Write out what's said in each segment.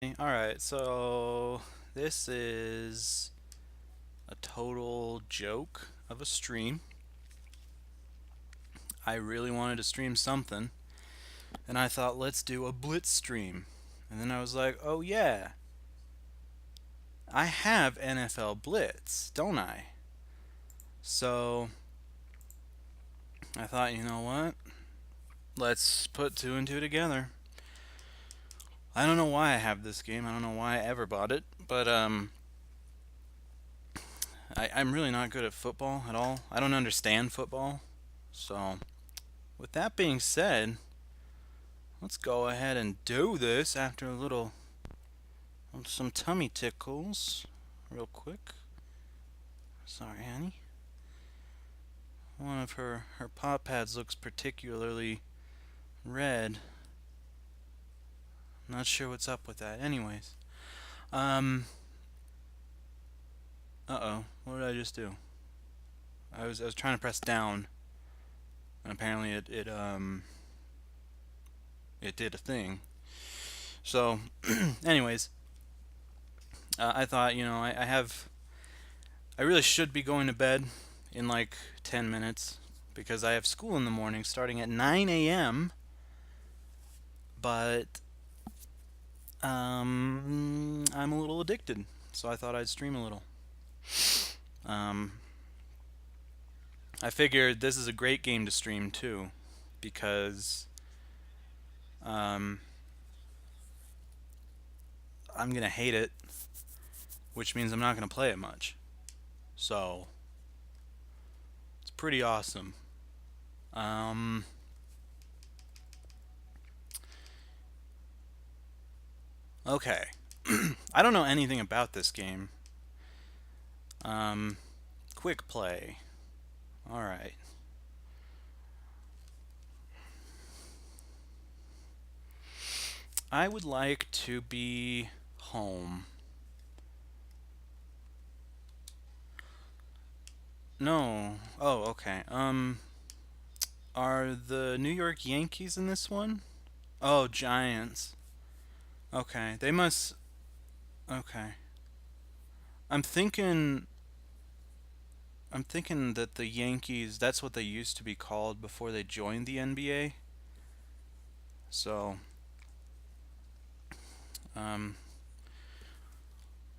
Alright, so this is a total joke of a stream. I really wanted to stream something, and I thought, let's do a Blitz stream. And then I was like, oh yeah, I have NFL Blitz, don't I? So I thought, you know what? Let's put two and two together. I don't know why I have this game. I don't know why I ever bought it, but I'm really not good at football at all. I don't understand football. So, with that being said, let's go ahead and do this after a little, some tummy tickles, real quick. Sorry, honey. One of her paw pads looks particularly red. Not sure what's up with that. Anyways, um, uh-oh, what did I just do? I was trying to press down, and apparently it did a thing. So, anyways, I thought, I really should be going to bed in like 10 minutes because I have school in the morning starting at 9 a.m. But I'm a little addicted, so I thought I'd stream a little. Um, I figured this is a great game to stream too because um, I'm gonna hate it, which means I'm not gonna play it much. So it's pretty awesome. Um, okay. I don't know anything about this game. Um, quick play. All right. I would like to be home. No. Oh, okay. Are the New York Yankees in this one? Oh, Giants. Okay. They must. Okay. I'm thinking. I'm thinking that the Yankees, that's what they used to be called before they joined the NBA. So, um,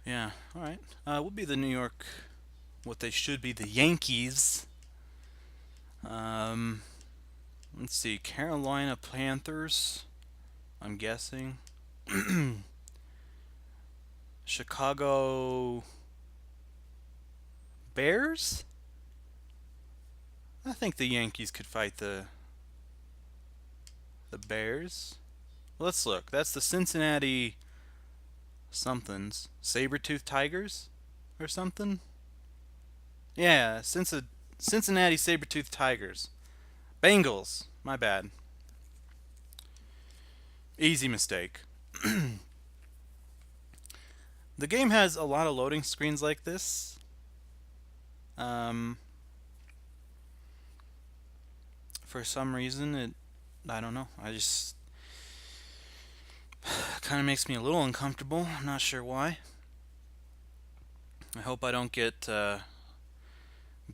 yeah, all right. We'll be the New York, what they should be, the Yankees. Um, let's see, Carolina Panthers, I'm guessing. Chicago Bears? I think the Yankees could fight the Bears. Let's look. That's the Cincinnati somethings. Saber-tooth Tigers or something? Yeah, Cincinnati Saber-tooth Tigers. Bengals. My bad. Easy mistake. The game has a lot of loading screens like this. Um, for some reason, I don't know. I just kind of makes me a little uncomfortable. I'm not sure why. I hope I don't get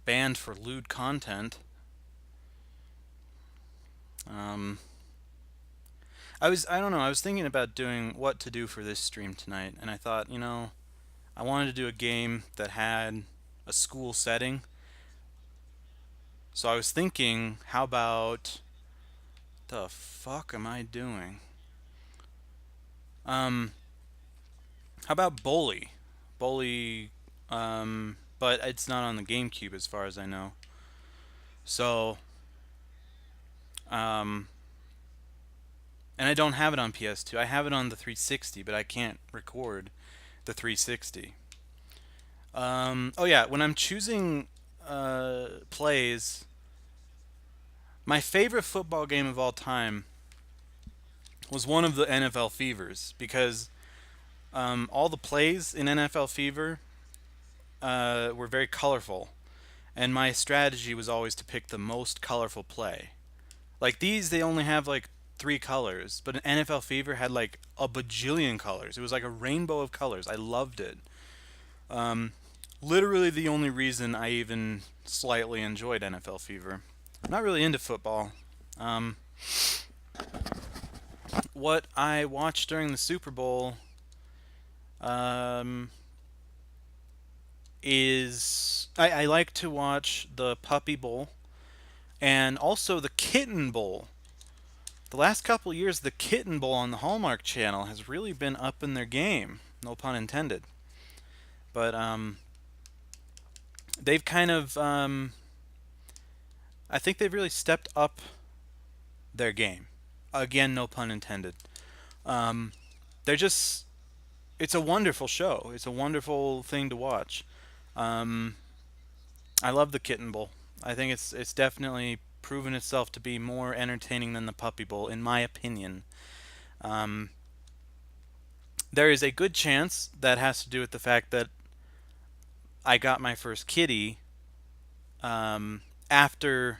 banned for lewd content. Um, I don't know, I was thinking about doing what to do for this stream tonight, and I thought, I wanted to do a game that had a school setting. So I was thinking, how about the fuck am I doing? Um, how about Bully? Bully, but it's not on the GameCube as far as I know. So, um, and I don't have it on PS2. I have it on the 360, but I can't record the 360. Oh yeah, when I'm choosing plays, my favorite football game of all time was one of the NFL Fevers because all the plays in NFL Fever were very colorful, and my strategy was always to pick the most colorful play. Like these, they only have like three colors, but an NFL Fever had like a bajillion colors. It was like a rainbow of colors. I loved it. Um, Literally the only reason I even slightly enjoyed NFL Fever. I'm not really into football. Um, what I watched during the Super Bowl um, is I like to watch the Puppy Bowl and also the Kitten Bowl. The last couple years, the Kitten Bowl on the Hallmark Channel has really been up in their game. No pun intended. But they've kind of, I think they've really stepped up their game. Again, no pun intended. Um, they're just, it's a wonderful show. It's a wonderful thing to watch. Um, I love the Kitten Bowl. I think it's definitely proven itself to be more entertaining than the Puppy Bowl, in my opinion. Um, there is a good chance that has to do with the fact that I got my first kitty after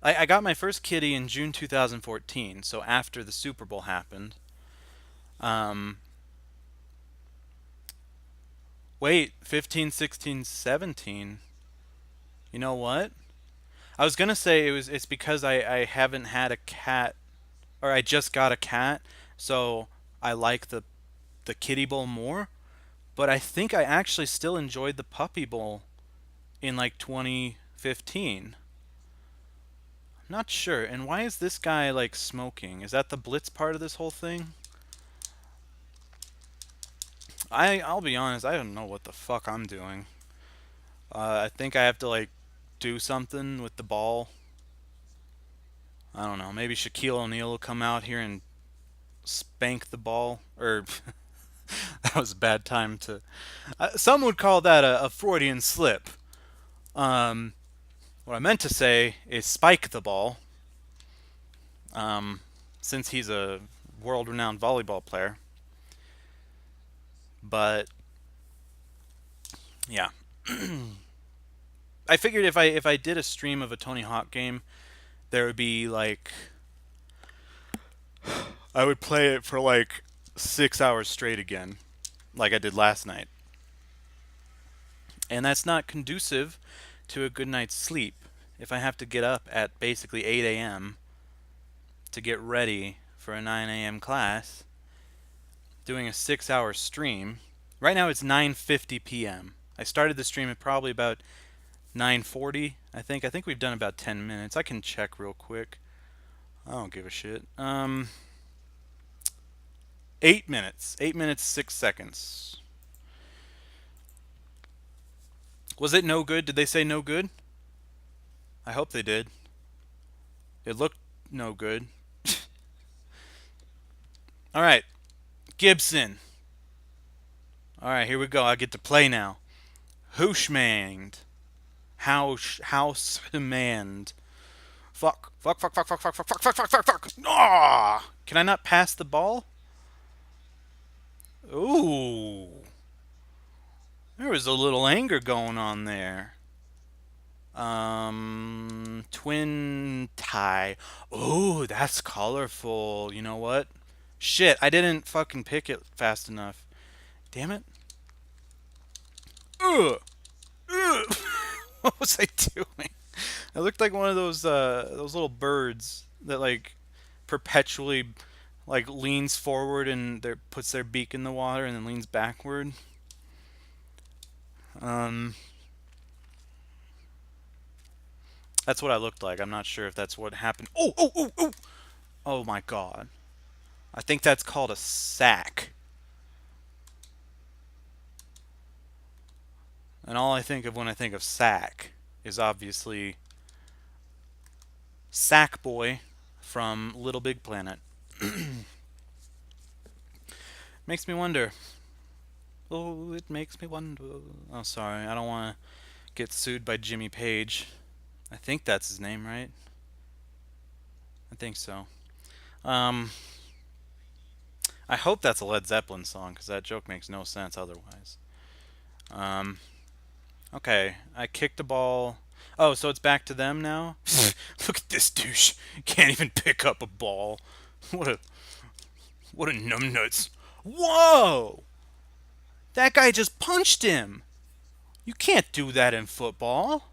I got my first kitty in June 2014, so after the Super Bowl happened. Um, Wait, 15, 16, 17. You know what? I was gonna say it's because I haven't had a cat, or I just got a cat, so I like the kitty bowl more. But I think I actually still enjoyed the puppy bowl in like 2015. I'm not sure. And why is this guy like smoking? Is that the Blitz part of this whole thing? I'll be honest, I don't know what the fuck I'm doing. I think I have to like do something with the ball. I don't know. Maybe Shaquille O'Neal will come out here and spank the ball. Or that was a bad time to. Some would call that a Freudian slip. Um, what I meant to say is spike the ball. Um, since he's a world-renowned volleyball player. But yeah, I figured if I did a stream of a Tony Hawk game, there would be like I would play it for like 6 hours straight again, like I did last night, and that's not conducive to a good night's sleep. If I have to get up at basically 8 a.m. to get ready for a 9 a.m. class, doing a 6 hour stream. Right now it's 9:50 p.m. I started the stream at probably about 9:40. I think we've done about 10 minutes. I can check real quick. I don't give a shit. 8 minutes. 8 minutes 6 seconds. Was it no good? Did they say no good? I hope they did. It looked no good. All right, Gibson. All right, here we go. I get to play now. Houshmand. House demand. Fuck. Fuck, fuck, fuck, fuck, fuck, fuck, fuck, fuck, fuck, fuck, fuck. Ah! Can I not pass the ball? Ooh. There was a little anger going on there. Twin tie. Ooh, that's colorful. You know what? Shit, I didn't fucking pick it fast enough. Damn it. Ugh. Ugh. What was I doing? I looked like one of those little birds that like perpetually like leans forward and puts their beak in the water and then leans backward. Um, that's what I looked like. I'm not sure if that's what happened. Oh, oh, oh, oh! Oh my god. I think that's called a sack. And all I think of when I think of sack is obviously Sackboy from Little Big Planet. Makes me wonder. Oh, it makes me wonder. Oh, sorry. I don't want to get sued by Jimmy Page. I think that's his name, right? I think so. Um, I hope that's a Led Zeppelin song because that joke makes no sense otherwise. Um, okay, I kicked the ball. Oh, so it's back to them now? Look at this douche. Can't even pick up a ball. What a what a numbnuts. Whoa! That guy just punched him. You can't do that in football.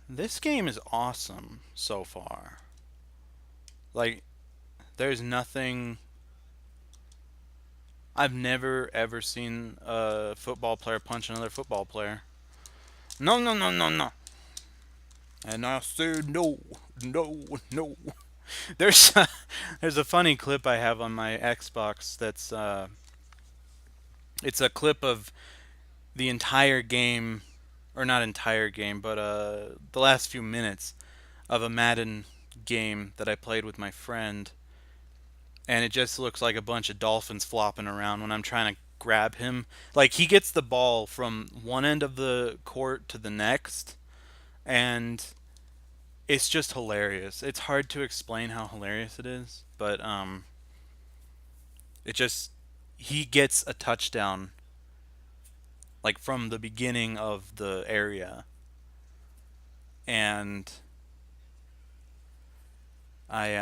This game is awesome so far. Like, there's nothing. I've never ever seen a football player punch another football player. No, no, no, no, no. And I said no, no, no. There's a, there's a funny clip I have on my Xbox that's it's a clip of the entire game, or not entire game, but the last few minutes of a Madden game that I played with my friend, and it just looks like a bunch of dolphins flopping around when I'm trying to grab him. Like, he gets the ball from one end of the court to the next, and it's just hilarious. It's hard to explain how hilarious it is, but it just he gets a touchdown like from the beginning of the area, and I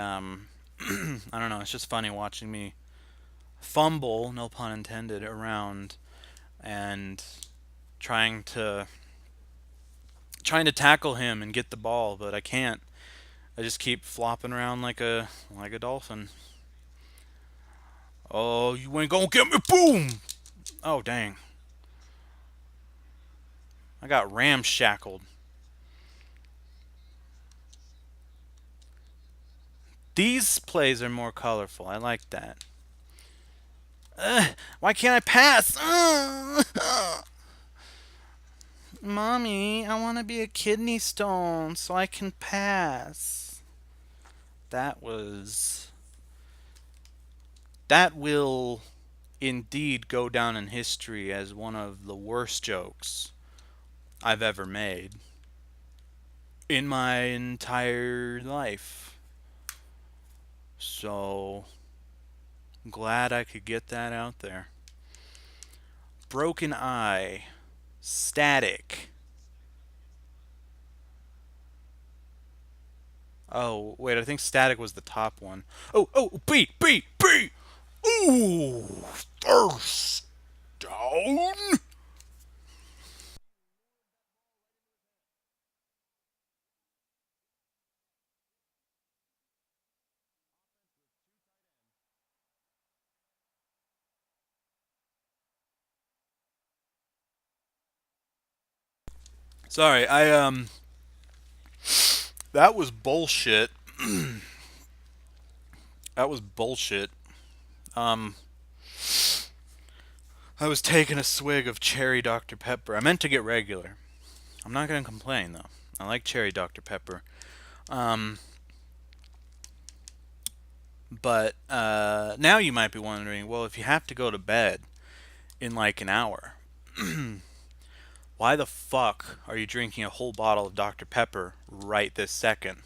I don't know. It's just funny watching me fumble, no pun intended, around and trying to trying to tackle him and get the ball, but I can't. I just keep flopping around like a dolphin. Oh, you ain't gonna get me! Boom! Oh dang! I got ramshackled. These plays are more colorful. I like that. Why can't I pass? Mommy, I want to be a kidney stone so I can pass. That was. That will indeed go down in history as one of the worst jokes I've ever made in my entire life. So, glad I could get that out there. Broken eye. Static. Oh, wait, I think static was the top one. Oh, oh, B, B, B! Ooh! First down! Sorry, that was bullshit. That was bullshit. Um, I was taking a swig of cherry Dr. Pepper. I meant to get regular. I'm not gonna complain though. I like cherry Dr. Pepper. Um, but now you might be wondering, well, if you have to go to bed in like an hour, why the fuck are you drinking a whole bottle of Dr. Pepper right this second?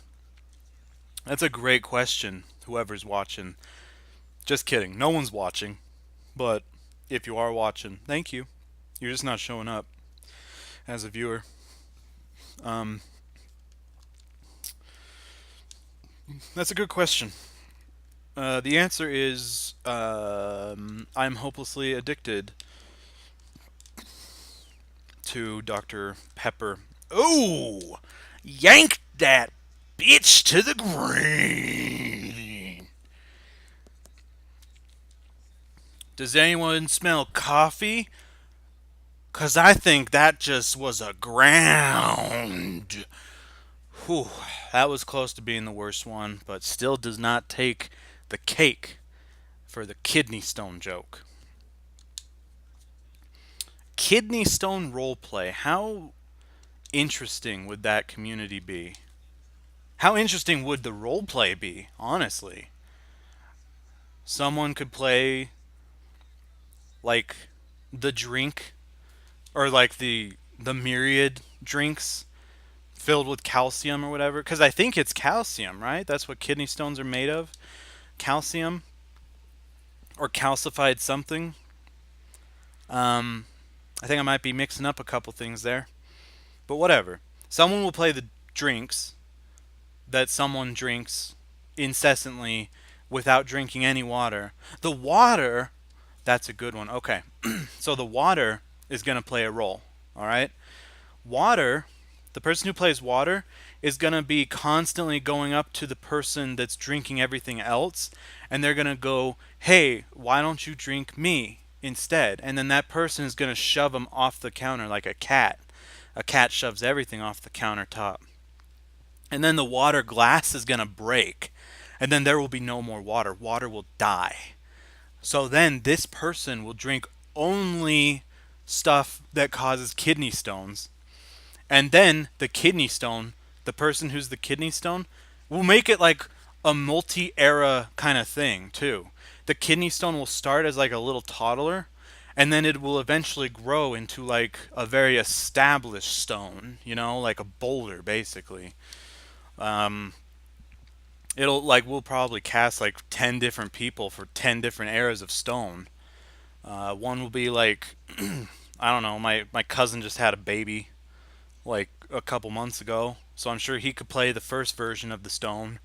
That's a great question, whoever's watching. Just kidding. No one's watching. But if you are watching, thank you. You're just not showing up as a viewer. Um, that's a good question. The answer is I'm hopelessly addicted to Dr. Pepper. Ooh! Yank that bitch to the green! Does anyone smell coffee? 'Cause I think that just was a ground. Whew, that was close to being the worst one, but still does not take the cake for the kidney stone joke. Kidney stone roleplay. How interesting would that community be? How interesting would the roleplay be, honestly? Someone could play like the drink or like the myriad drinks filled with calcium or whatever, because I think it's calcium, right? That's what kidney stones are made of. Calcium or calcified something. I think I might be mixing up a couple things there. But whatever. Someone will play the drinks that someone drinks incessantly without drinking any water. The water, that's a good one. Okay. So the water is going to play a role. All right. Water, the person who plays water is going to be constantly going up to the person that's drinking everything else, and they're going to go, hey, why don't you drink me instead? And then that person is going to shove them off the counter like a cat. A cat shoves everything off the countertop. And then the water glass is going to break. And then there will be no more water. Water will die. So then this person will drink only stuff that causes kidney stones. And then the kidney stone, the person who's the kidney stone, will make it like a multi-era kind of thing too. The kidney stone will start as like a little toddler, and then it will eventually grow into like a very established stone, you know, like a boulder basically. Um, it'll like we'll probably cast like 10 different people for 10 different eras of stone. One will be like I don't know, my cousin just had a baby like a couple months ago, so I'm sure he could play the first version of the stone.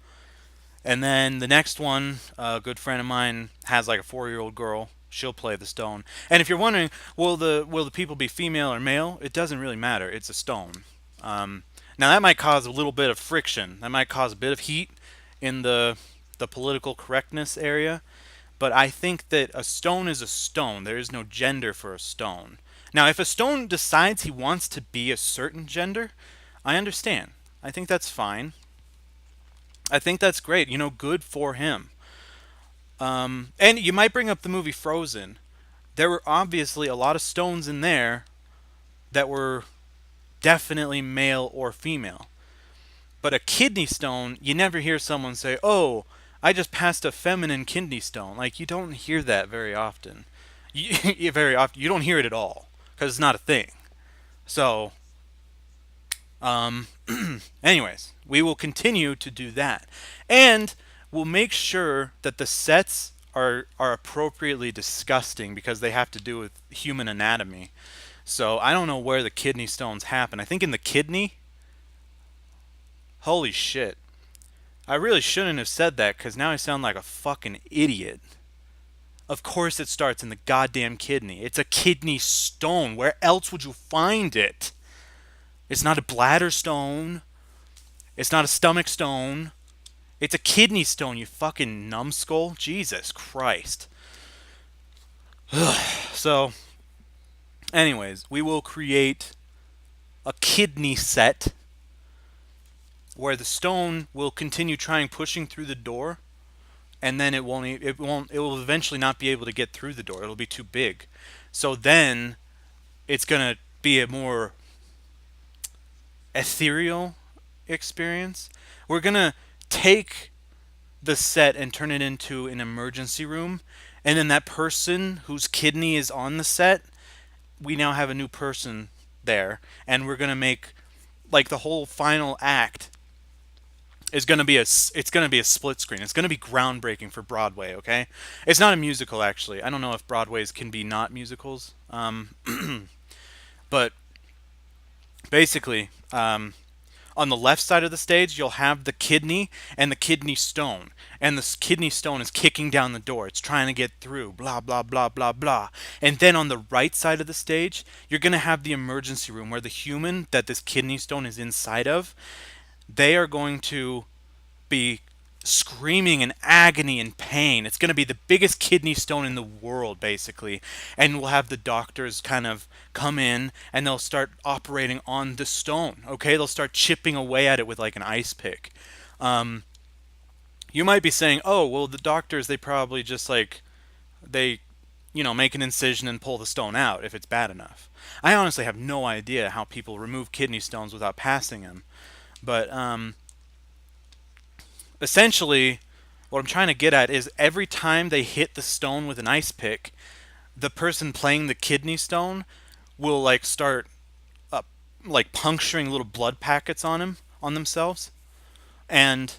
And then the next one, a good friend of mine has like a 4-year-old girl. She'll play the stone. And if you're wondering, will the people be female or male? It doesn't really matter. It's a stone. Now that might cause a little bit of friction. That might cause a bit of heat in the political correctness area. But I think that a stone is a stone. There is no gender for a stone. Now, if a stone decides he wants to be a certain gender, I understand. I think that's fine. I think that's great. You know, good for him. And you might bring up the movie Frozen. There were obviously a lot of stones in there that were definitely male or female. But a kidney stone, you never hear someone say, "Oh, I just passed a feminine kidney stone." Like you don't hear that very often. Very often, you don't hear it at all because it's not a thing. So, um, anyways, we will continue to do that, and we'll make sure that the sets are appropriately disgusting because they have to do with human anatomy. So I don't know where the kidney stones happen. I think in the kidney. Holy shit. I really shouldn't have said that because now I sound like a fucking idiot. Of course it starts in the goddamn kidney. It's a kidney stone. Where else would you find it? It's not a bladder stone. It's not a stomach stone. It's a kidney stone, you fucking numbskull. Jesus Christ. So, anyways, we will create a kidney set where the stone will continue trying pushing through the door, and then it will eventually not be able to get through the door. It'll be too big. So then it's going to be a more ethereal experience. We're going to take the set and turn it into an emergency room, and then that person whose kidney is on the set, we now have a new person there, and we're going to make like the whole final act is going to be a split screen. It's going to be groundbreaking for Broadway, okay? It's not a musical actually. I don't know if Broadways can be not musicals. But basically, on the left side of the stage, you'll have the kidney and the kidney stone. And the kidney stone is kicking down the door. It's trying to get through, blah, blah, blah, blah, blah. And then on the right side of the stage, you're going to have the emergency room where the human that this kidney stone is inside of, they are going to be screaming in agony and pain. It's going to be the biggest kidney stone in the world, basically. And we'll have the doctors kind of come in and they'll start operating on the stone. Okay, they'll start chipping away at it with like an ice pick. You might be saying, "Oh, well, the doctors they probably just like they, make an incision and pull the stone out if it's bad enough." I honestly have no idea how people remove kidney stones without passing them. But essentially, what I'm trying to get at is every time they hit the stone with an ice pick, the person playing the kidney stone will like start like puncturing little blood packets on themselves, and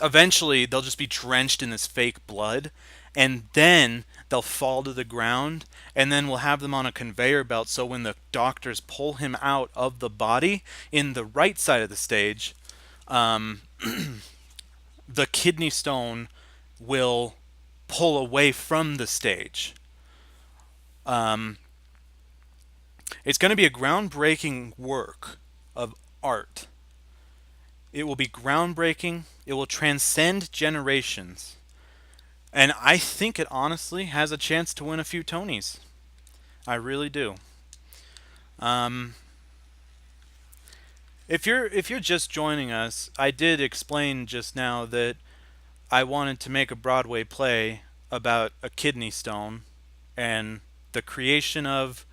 eventually they'll just be drenched in this fake blood, and then they'll fall to the ground, and then we'll have them on a conveyor belt, so when the doctors pull him out of the body in the right side of the stage, um, the kidney stone will pull away from the stage. Um, it's going to be a groundbreaking work of art. It will be groundbreaking. It will transcend generations. And I think it honestly has a chance to win a few Tonys. I really do. Um, if you're just joining us, I did explain just now that I wanted to make a Broadway play about a kidney stone and the creation of,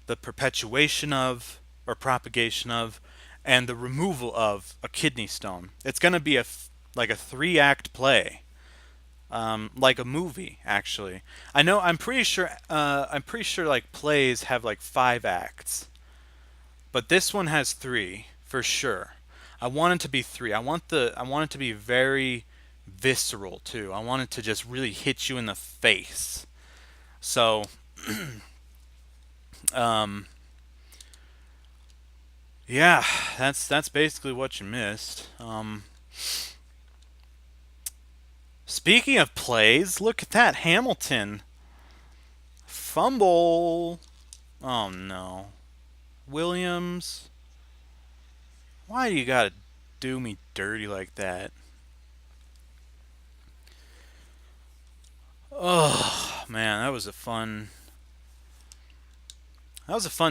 the perpetuation of, or propagation of, and the removal of a kidney stone. It's going to be like a 3-act play, like a movie. Actually, I know. I'm pretty sure. I'm pretty sure like plays have like 5 acts, but this one has 3 for sure. I want it to be 3. I want it to be very visceral too. I want it to just really hit you in the face. So, um, yeah, that's basically what you missed. Speaking of plays, look at that Hamilton fumble. Oh no, Williams, why do you gotta do me dirty like that? Oh man, that was a fun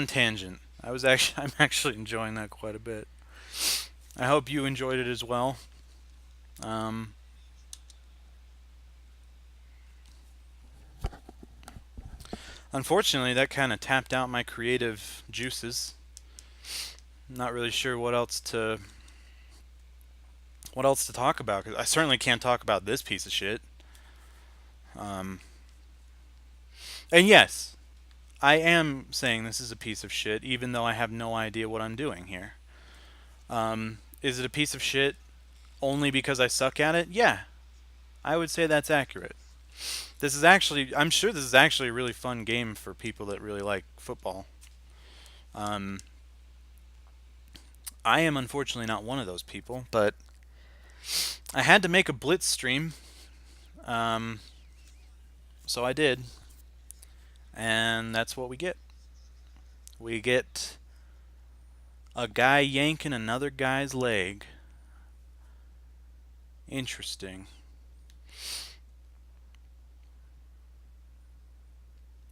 tangent. I'm actually enjoying that quite a bit. I hope you enjoyed it as well. Um, Unfortunately, that kind of tapped out my creative juices. Not really sure what else to talk about, because I certainly can't talk about this piece of shit. Um, and yes, I am saying this is a piece of shit, even though I have no idea what I'm doing here. Is it a piece of shit only because I suck at it? Yeah, I would say that's accurate. I'm sure this is actually a really fun game for people that really like football. Um, I am unfortunately not one of those people, but I had to make a Blitz stream, um, so I did, and that's what we get. We get a guy yanking another guy's leg. Interesting.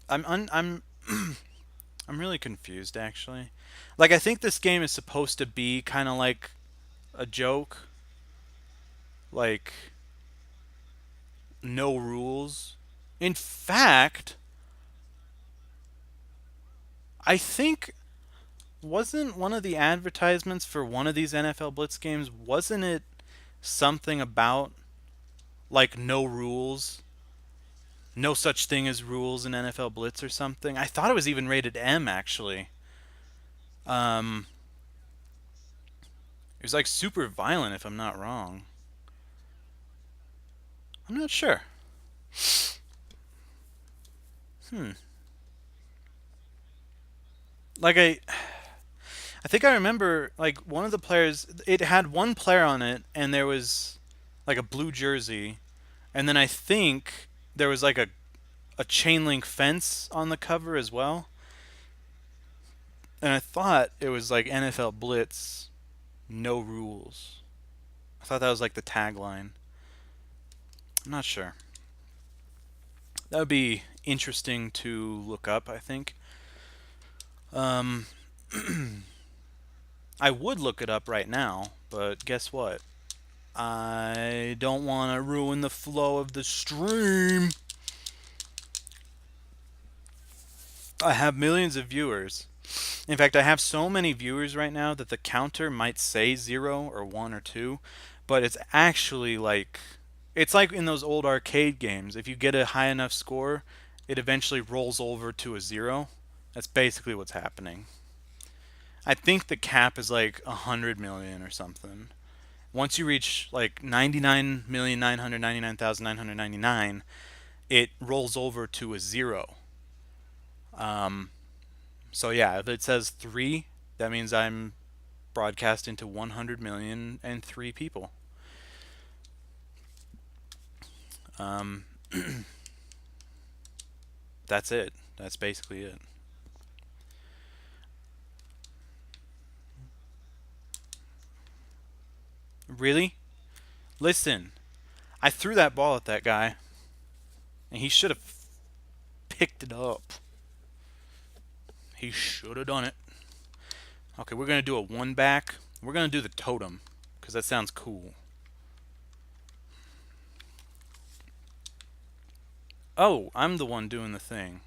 I'm I'm really confused actually. Like I think this game is supposed to be kind of like a joke, like no rules. In fact, I think wasn't one of the advertisements for one of these NFL Blitz games, wasn't it something about like no rules? No such thing as rules in NFL Blitz or something. I thought it was even rated M actually. Um, it was like super violent if I'm not wrong. I'm not sure. Hmm. Like I think I remember like one of the players. It had one player on it, and there was like a blue jersey, and then I think there was like a chain link fence on the cover as well. And I thought it was like NFL Blitz, no rules. I thought that was like the tagline. I'm not sure. That would be interesting to look up, I think. Um, I would look it up right now, but guess what? I don't want to ruin the flow of the stream. I have millions of viewers. In fact, I have so many viewers right now that the counter might say 0 or 1 or 2, but it's like in those old arcade games. If you get a high enough score, it eventually rolls over to a 0. That's basically what's happening. I think the cap is like 100 million or something. Once you reach like 99,999,999, it rolls over to a 0. So yeah, if it says 3, that means I'm broadcasting to 100 million and 3 people. Um, that's it. That's basically it. Really? Listen, I threw that ball at that guy, and he should have picked it up. He should have done it. Okay, we're going to do a 1 back. We're going to do the totem, because that sounds cool. Oh, I'm the one doing the thing.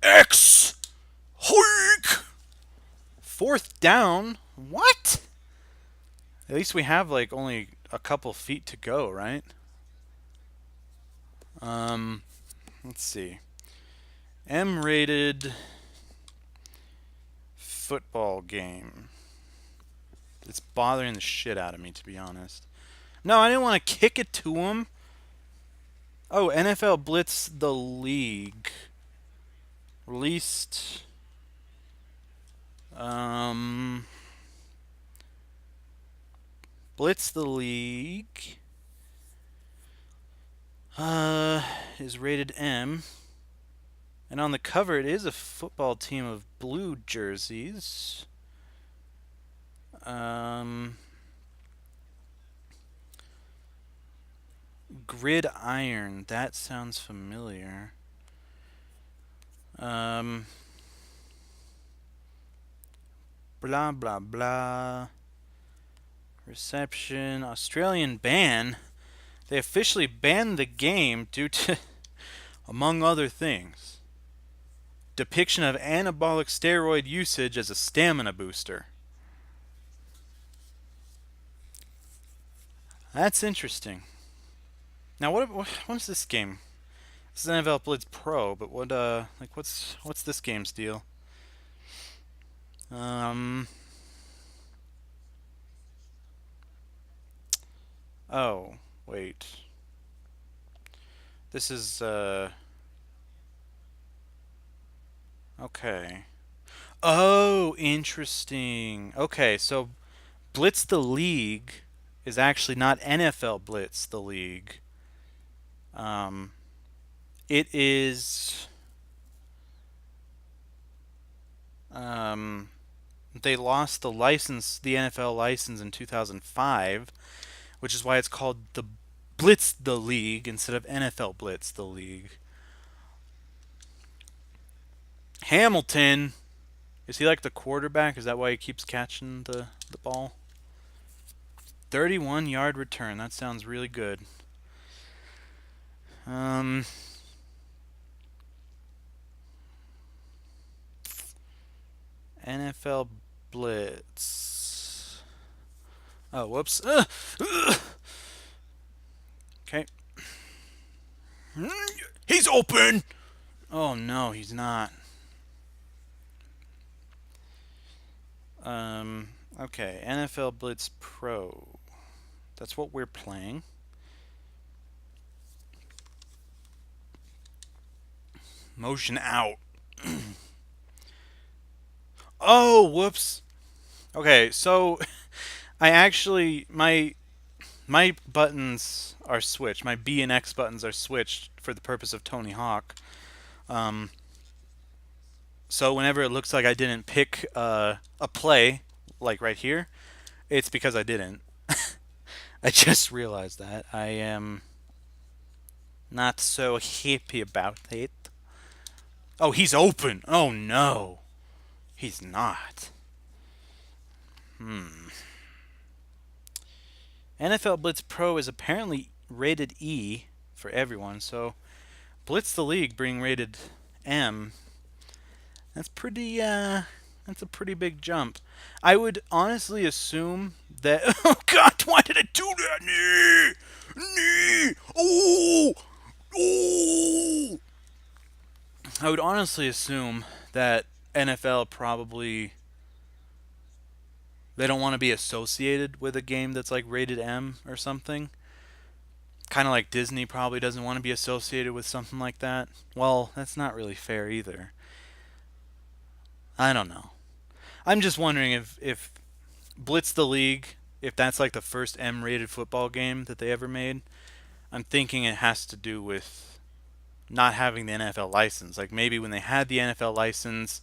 X! Hoik! 4th down? What? At least we have like only a couple feet to go, right? Um, let's see. M-rated football game. It's bothering the shit out of me, to be honest. No, I didn't want to kick it to him. Oh, NFL Blitz the League. Released. Blitz the League. Is rated M. And on the cover, it is a football team of blue jerseys. Gridiron. That sounds familiar. Blah, blah, blah. Reception. Australian ban. They officially banned the game due to, among other things, depiction of anabolic steroid usage as a stamina booster. That's interesting. Now, what's this game? This is NFL Blitz Pro, but what's this game's deal? Oh, wait. This is okay. Oh, interesting. Okay, so Blitz the League is actually not NFL Blitz the League. Um, it is. They lost the license, the NFL license in 2005, which is why it's called the Blitz the League instead of NFL Blitz the League. Hamilton, is he like the quarterback? Is that why he keeps catching the ball? 31-yard return. That sounds really good. NFL Blitz. Oh, whoops. Okay. He's open! Oh, no, he's not. Okay. NFL Blitz Pro. That's what we're playing. Motion out. Oh, whoops. Okay, so I actually my buttons are switched. My B and X buttons are switched for the purpose of Tony Hawk. So whenever it looks like I didn't pick a play, like right here, it's because I didn't. I just realized that. I am not so happy about it. Oh, he's open. Oh no. He's not. NFL Blitz Pro is apparently rated E for everyone, so Blitz the League being rated M, that's a pretty big jump. I would honestly assume that oh god, why did I do that? Knee! Oh! Oh! I would honestly assume that NFL probably they don't want to be associated with a game that's like rated M or something. Kind of like Disney probably doesn't want to be associated with something like that. Well, that's not really fair either. I don't know. I'm just wondering if Blitz the League, if that's like the first M-rated football game that they ever made. I'm thinking it has to do with not having the NFL license. Like maybe when they had the NFL license,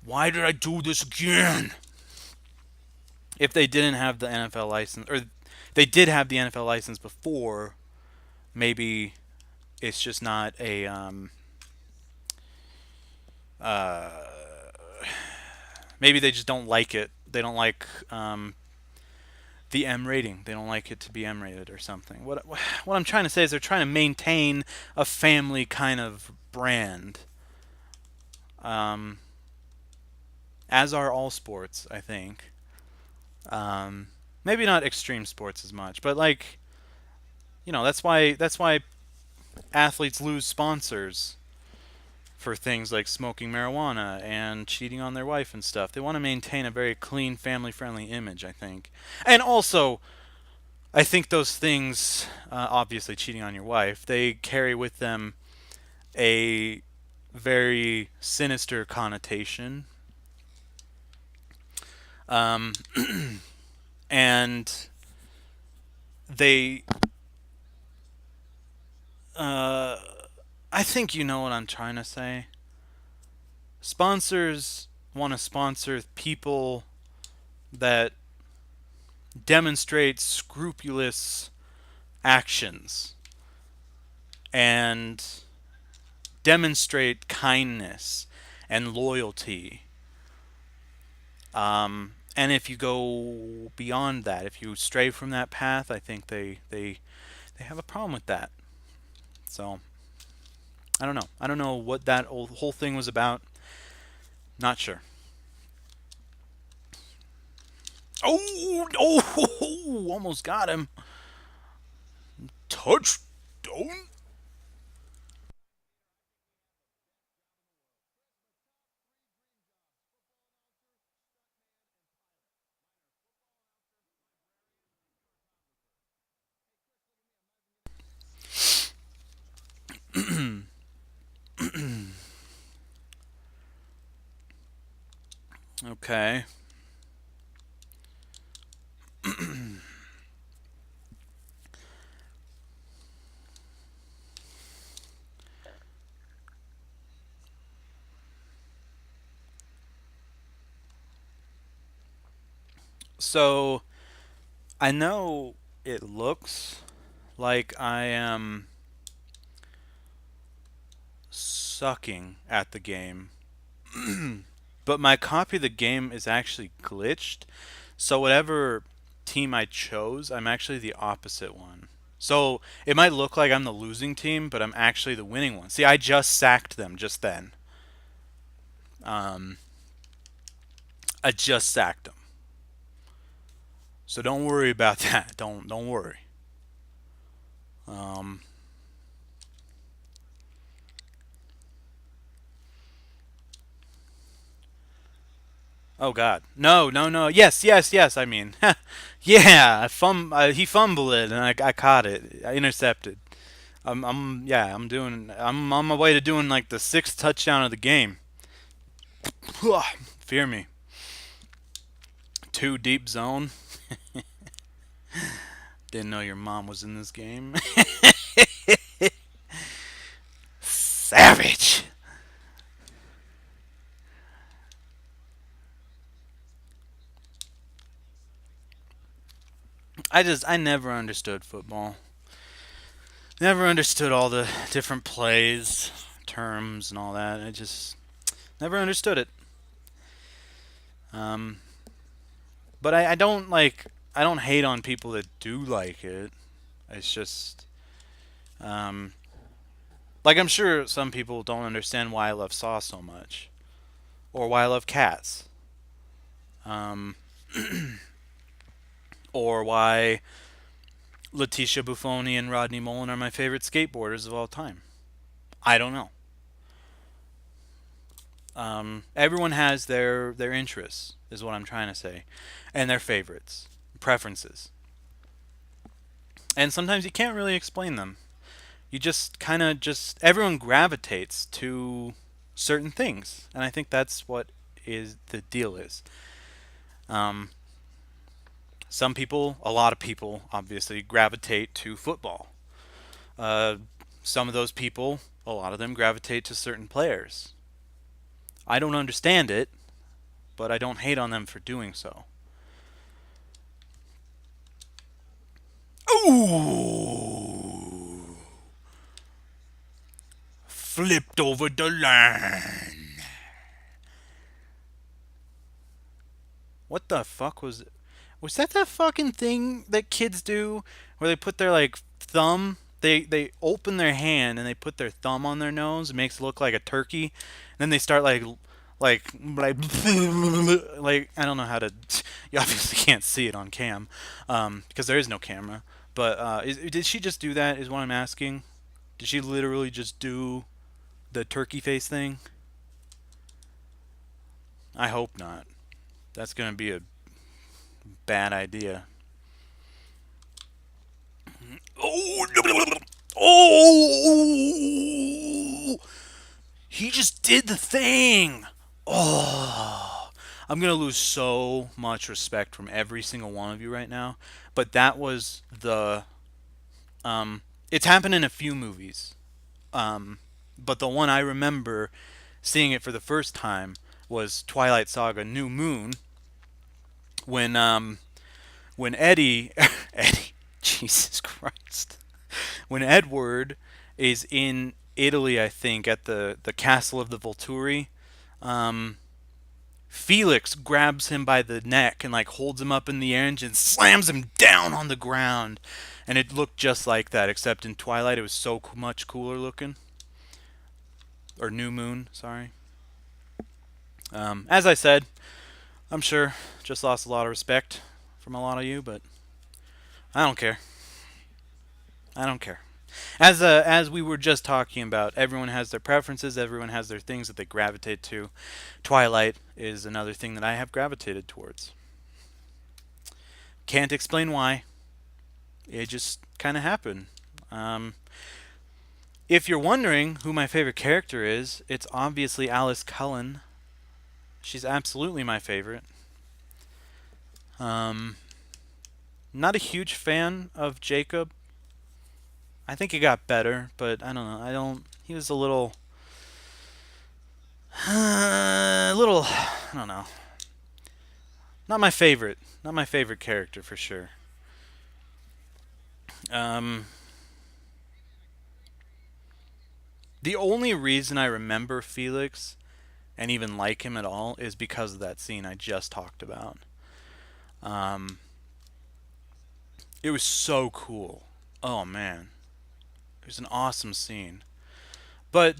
why did I do this again? If they didn't have the NFL license, or they did have the NFL license before, maybe it's just not a uh, maybe they just don't like it. They don't like the M rating. They don't like it to be M rated or something. What I'm trying to say is they're trying to maintain a family kind of brand. Um, as are all sports, I think. Maybe not extreme sports as much, but like that's why athletes lose sponsors for things like smoking marijuana and cheating on their wife and stuff. They want to maintain a very clean, family-friendly image, I think. And also, I think those things, obviously cheating on your wife, they carry with them a very sinister connotation. Um, and they, uh, I think you know what I'm trying to say. Sponsors want to sponsor people that demonstrate scrupulous actions and demonstrate kindness and loyalty. And if you go beyond that, if you stray from that path, I think they have a problem with that. So I don't know. I don't know what that whole thing was about. Not sure. Oh, oh, almost got him. Touchdown. Okay. So I know it looks like I am sucking at the game, but my copy of the game is actually glitched. So whatever team I chose, I'm actually the opposite one. So it might look like I'm the losing team, but I'm actually the winning one. See, I just sacked them just then. Um, I just sacked them. So don't worry about that. Don't worry. Um, oh God, no, no, no. Yes, yes, yes. I mean, yeah. he fumbled it, and I caught it. I intercepted. Yeah. I'm on my way to doing like the sixth touchdown of the game. Fear me. Two deep zone. Didn't know your mom was in this game. Savage. I never understood football. Never understood all the different plays, terms, and all that. I just never understood it. Um, but I don't like. I don't hate on people that do like it. It's just um, like I'm sure some people don't understand why I love Saw so much, or why I love Cats, um, or why Letitia Buffoni and Rodney Mullen are my favorite skateboarders of all time. I don't know. Everyone has their interests, is what I'm trying to say, and their favorites, preferences. And sometimes you can't really explain them. You just kind of just everyone gravitates to certain things, and I think that's what is the deal is. Um, some people, a lot of people, obviously gravitate to football. Uh, some of those people, a lot of them gravitate to certain players. I don't understand it, but I don't hate on them for doing so. Ooh! Flipped over the line. What the fuck was it? Was that fucking thing that kids do where they put their like thumb, they open their hand and they put their thumb on their nose, it makes it look like a turkey, and then they start like like I don't know how to you obviously can't see it on cam because there is no camera. But did she just do that is what I'm asking. Did she literally just do the turkey face thing? I hope not. That's going to be a bad idea. Oh, oh, he just did the thing. Oh, I'm gonna lose so much respect from every single one of you right now. But that was the It's happened in a few movies. But the one I remember seeing it for the first time was Twilight Saga: New Moon, when Eddie Eddie Jesus Christ, when Edward is in Italy, I think at the castle of the Volturi, um, Felix grabs him by the neck and like holds him up in the air and just slams him down on the ground. And it looked just like that, except in Twilight it was so much cooler looking. Or New Moon, sorry. As I said, I'm sure just lost a lot of respect from a lot of you, but I don't care. I don't care. As we were just talking about, everyone has their preferences, everyone has their things that they gravitate to. Twilight is another thing that I have gravitated towards. Can't explain why. It just kind of happened. Um, if you're wondering who my favorite character is, it's obviously Alice Cullen. She's absolutely my favorite. Um, Not a huge fan of Jacob. I think he got better, but I don't know. I don't. He was a little, little. I don't know. Not my favorite. Not my favorite character for sure. Um, the only reason I remember Felix and even like him at all is because of that scene I just talked about. Um, it was so cool. Oh man, it was an awesome scene. But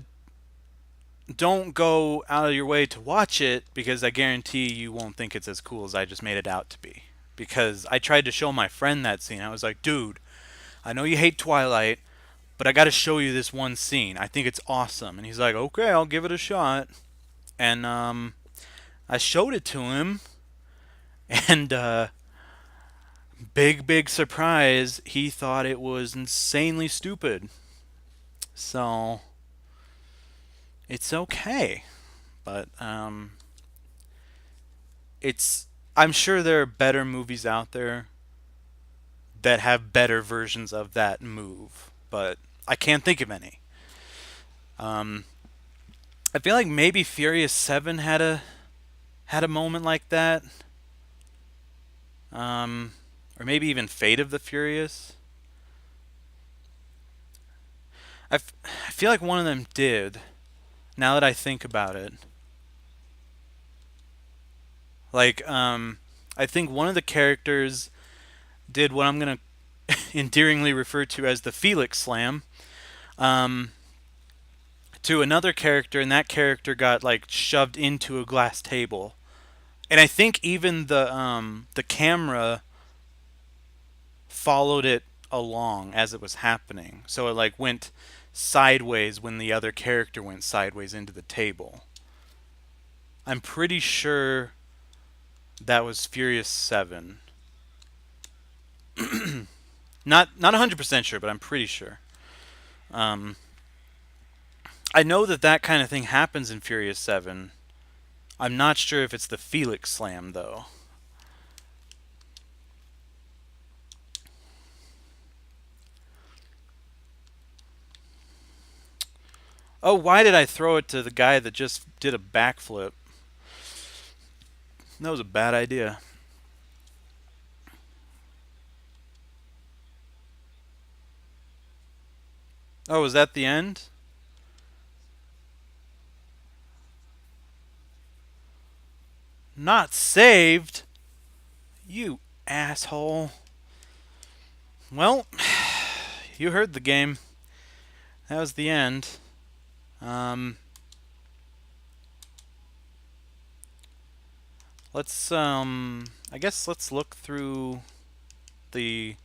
don't go out of your way to watch it because I guarantee you won't think it's as cool as I just made it out to be. Because I tried to show my friend that scene. I was like, dude, I know you hate Twilight, but I got to show you this one scene. I think it's awesome. And he's like, okay, I'll give it a shot. And I showed it to him, and big surprise, he thought it was insanely stupid. So it's okay, but it's I'm sure there are better movies out there that have better versions of that move, but I can't think of any. Um, I feel like maybe Furious 7 had a moment like that. Um, or maybe even Fate of the Furious. I feel like one of them did. Now that I think about it, like I think one of the characters did what I'm gonna endearingly refer to as the Felix Slam um, to another character, and that character got like shoved into a glass table. And I think even the camera followed it along as it was happening, so it like went sideways when the other character went sideways into the table. I'm pretty sure that was Furious 7. Not 100% sure, but I'm pretty sure. Um, I know that that kind of thing happens in Furious 7. I'm not sure if it's the Felix Slam though. Oh, why did I throw it to the guy that just did a backflip? That was a bad idea. Oh, was that the end? Not saved? You asshole. Well, you heard the game. That was the end. Um, let's I guess let's look through the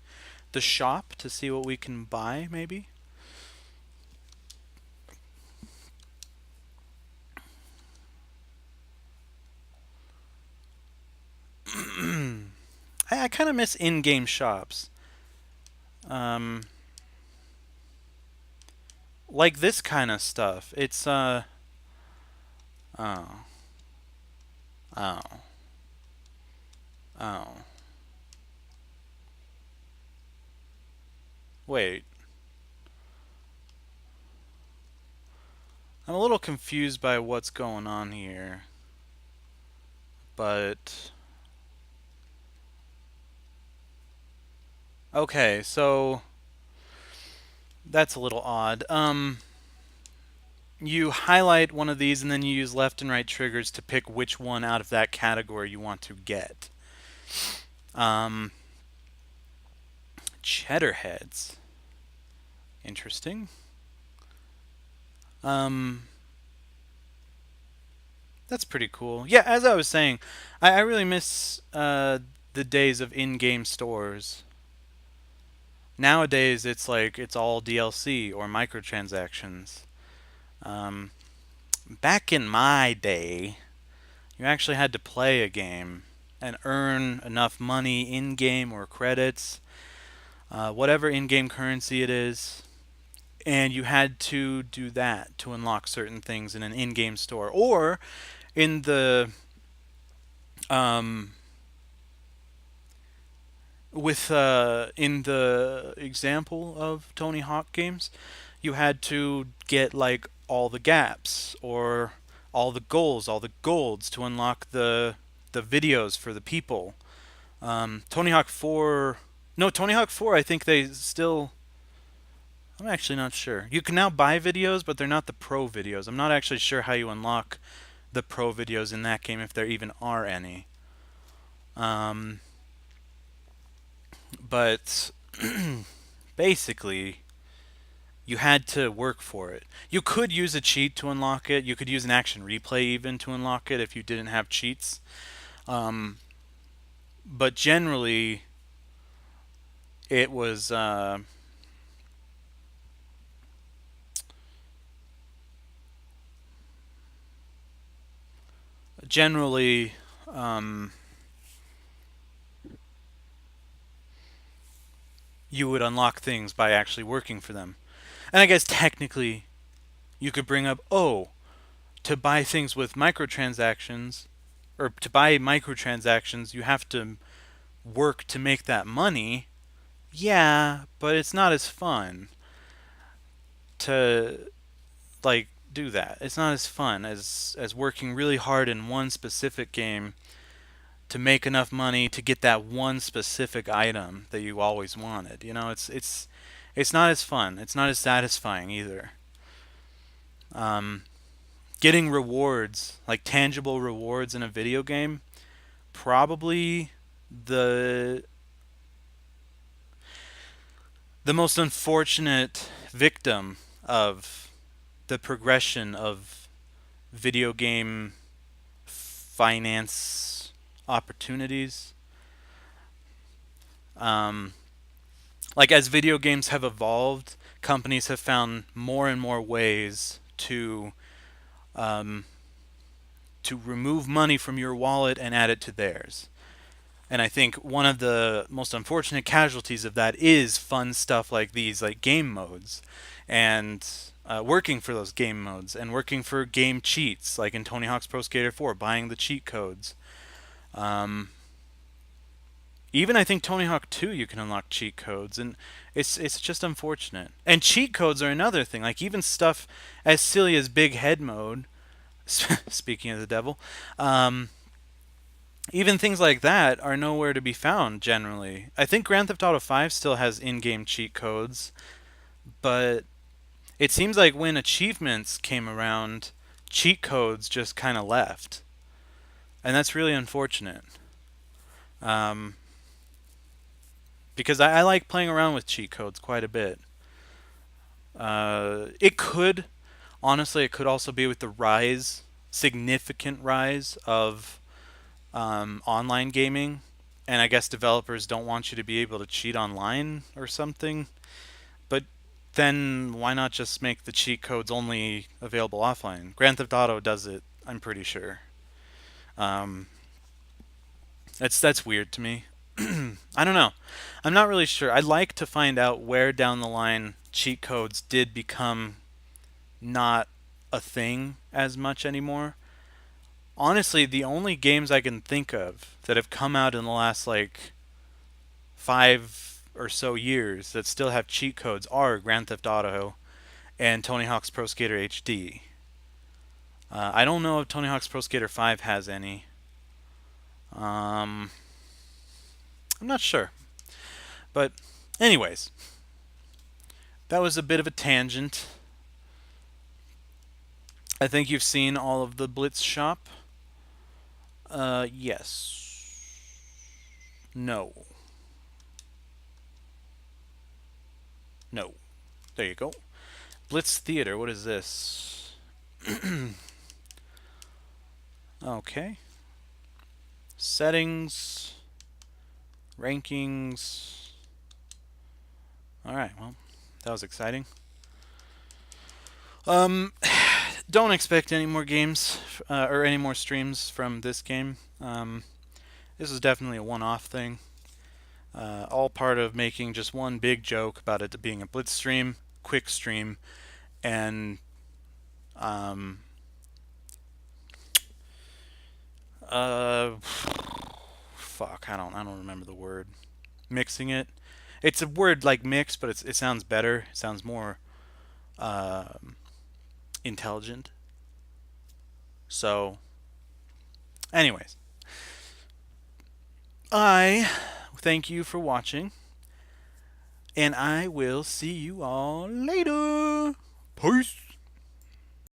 the shop to see what we can buy maybe. I kind of miss in-game shops. Um, like this kind of stuff. It's oh oh oh. Wait. I'm a little confused by what's going on here. But okay, so that's a little odd. You highlight one of these and then you use left and right triggers to pick which one out of that category you want to get. Um, cheddar heads. Interesting. Um, that's pretty cool. Yeah, as I was saying, I really miss the days of in-game stores. Nowadays, it's like it's all DLC or microtransactions. Um, back in my day, you actually had to play a game and earn enough money in-game or credits, whatever in-game currency it is, and you had to do that to unlock certain things in an in-game store or in the um, with in the example of Tony Hawk games, you had to get like all the gaps or all the goals, all the golds to unlock the videos for the people. Tony Hawk 4, no, Tony Hawk 4, I think they still. I'm actually not sure. You can now buy videos, but they're not the pro videos. I'm not actually sure how you unlock the pro videos in that game if there even are any. Um, but basically, you had to work for it. You could use a cheat to unlock it. You could use an action replay even to unlock it if you didn't have cheats. Um, but generally, it was generally um, you would unlock things by actually working for them. And I guess technically, you could bring up, oh, to buy things with microtransactions, or to buy microtransactions, you have to work to make that money. Yeah, but it's not as fun to like do that. It's not as fun as working really hard in one specific game to make enough money to get that one specific item that you always wanted. You know, it's not as fun. It's not as satisfying either. Um, getting rewards, like tangible rewards in a video game, probably the the most unfortunate victim of the progression of video game finance opportunities. Um, like as video games have evolved, companies have found more and more ways um, to remove money from your wallet and add it to theirs. And I think one of the most unfortunate casualties of that is fun stuff like these, like game modes, and working for those game modes, and working for game cheats, like in Tony Hawk's Pro Skater 4, buying the cheat codes. Um, Even I think Tony Hawk 2 you can unlock cheat codes, and it's just unfortunate. And cheat codes are another thing. Like even stuff as silly as Big Head mode, speaking of the devil, even things like that are nowhere to be found generally. I think Grand Theft Auto 5 still has in-game cheat codes, but it seems like when achievements came around, cheat codes just kind of left. And that's really unfortunate. Um, because I like playing around with cheat codes quite a bit. It could, honestly, it could also be with the significant rise of online gaming, and I guess developers don't want you to be able to cheat online or something. But then why not just make the cheat codes only available offline? Grand Theft Auto does it, I'm pretty sure. Um, that's weird to me. I don't know. I'm not really sure. I'd like to find out where down the line cheat codes did become not a thing as much anymore. Honestly, the only games I can think of that have come out in the last like 5 or so years that still have cheat codes are Grand Theft Auto and Tony Hawk's Pro Skater HD. I don't know if Tony Hawk's Pro Skater 5 has any. I'm not sure. But, anyways, that was a bit of a tangent. I think you've seen all of the Blitz shop. Yes. No. No. There you go. Blitz Theater, what is this? Okay. Settings. Rankings. Alright, well, that was exciting. Don't expect any more games or any more streams from this game. This is definitely a one-off thing. All part of making just one big joke about it being a Blitz stream, quick stream, and fuck, I don't remember the word. Mixing it. It's a word like mix, but it sounds better. It sounds more intelligent. So, anyways, I thank you for watching, and I will see you all later. Peace.